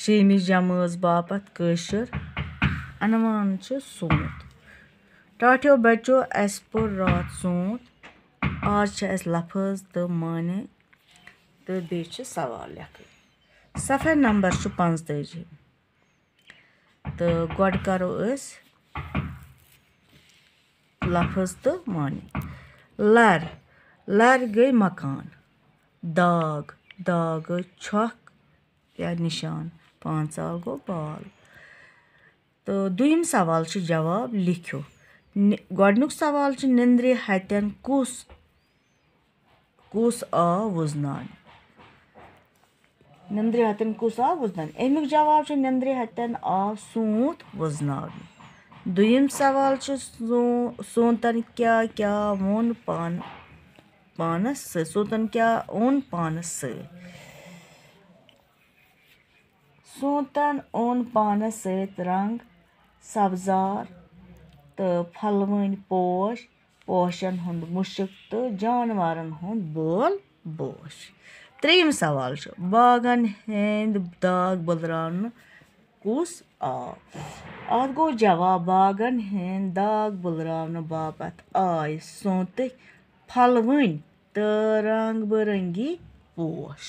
شیٚمہِ جمٲژ باپتھ کٲشُر عنوان چھُ سونٛت ٹاٹھیو بچو اَسہِ پوٚر راتھ سونٛت آز چھِ اَسہِ لفظ تہٕ معنے تہٕ بیٚیہِ چھِ سوال لیکھٕنۍ صفحہ نمبر چھُ 45 تہٕ گۄڈٕ کرو أسۍ لفظ تہٕ معنے لَر لَر گٔے مکان داغ داغ گٔے چھۄکھ یا نِشان پانٛژال گوٚو بال تہٕ دوٚیِم سوال چھُ جواب لیکھِو گۄڈٕنیُک سوال چھُ نیٚنٛدرِ ہتٮ۪ن کُس آو وُزناونہٕ نیٚنٛدرِ ہتٮ۪ن کُس آو وُزناونہٕ اَمیُک جواب چھُ نیٚنٛدرِ ہتٮ۪ن آو سونٛت وُزناونہٕ دوٚیِم سوال چھُ سونٛتن کیٛاہ کیٛاہ ووٚن پانس سۭتۍ سونٛتن کیٛاہ اوٚن پانس سۭتۍ سونٛتن اوٚن پانس سۭتۍ رنٛگ سبزار تہٕ پھلوٕنۍ پوش پوشن ہُنٛد مُشُک تہٕ جانورن ہُنٛد بول بوش ترٛیٚیِم سوال چھُ باغن ہٕنٛدۍ داغ بٕلراونہٕ کُس آو اَتھ گوٚو جواب باغن ہٕنٛدۍ داغ بٕلراونہٕ باپتھ آے سونٛتٕکۍ پھلوٕنۍ تہٕ رنٛگ بہ رنٛگی پوش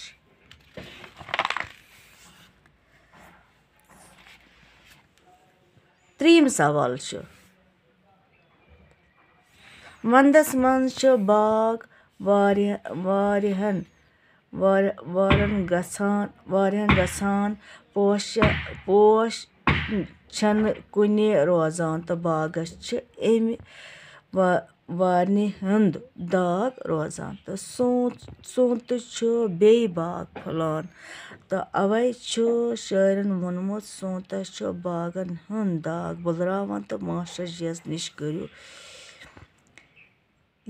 ترٛیٚیِم سوال چھُ ونٛدس منٛز چھِ باغ واریاہن گژھان پوش چھنہٕ کُنہِ روزان تہٕ باغس چھِ امہِ وارنہِ ہُنٛد داغ روزان تہٕ سونٛتہٕ چھُ بیٚیہِ باغ پھُلان تہٕ اَوے چھُ شٲعرن ووٚنمُت سونٛتس چھُ باغن ہُنٛد داغ بٕلراوان تہٕ ماشٹر جِیَس نِش کٔرِو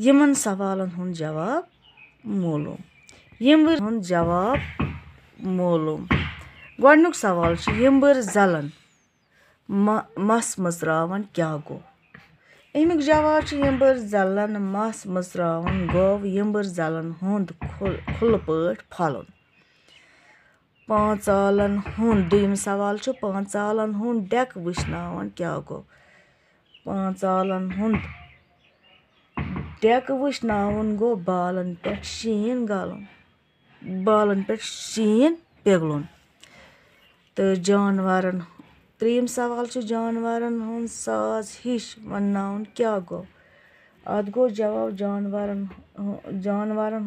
یِمن سوالن ہُنٛد جواب معلوٗم گۄڈٕنیُک سوال چھُ یِمبٕر زلن مس مٕژراوان کیٛاہ گوٚو اَمیُک جواب چھُ یِمبٕر زلن مس مٕژراوُن گوٚو یِمبٕر زلن ہُنٛد کھُلہٕ پٲٹھۍ پھۄلُن دوٚیِم سوال چھُ پانٛژالن ہُنٛد ڈٮ۪کہٕ وٕشناوان کیٛاہ گوٚو پانٛژالن ہُنٛد ڈٮ۪کہٕ وٕشناوُن گوٚو بالن پٮ۪ٹھ شیٖن پِگلُن تہٕ ترٛیٚیِم سوال چھُ جانورن ہُنٛد ساز ہِش ونناوُن کیٛاہ گوٚو اَتھ گوٚو جواب جانورن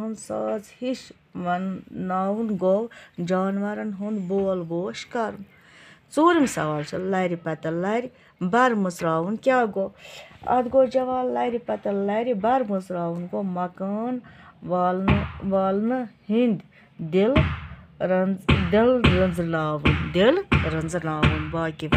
ہُنٛد ساز ہِش ونناوُن گوٚو جانورن ہُنٛد بول بوش کرُن ژوٗرِم سوال چھُ لرِ پتہٕ لرِ بر مٕژراوُن کیٛاہ گوٚو اَتھ گوٚو جواب لرِ پتہٕ لرِ بر مٕژراوُن گوٚو مکان والنہٕ ہٕنٛدۍ دِل رنٛزراوٕنۍ باقی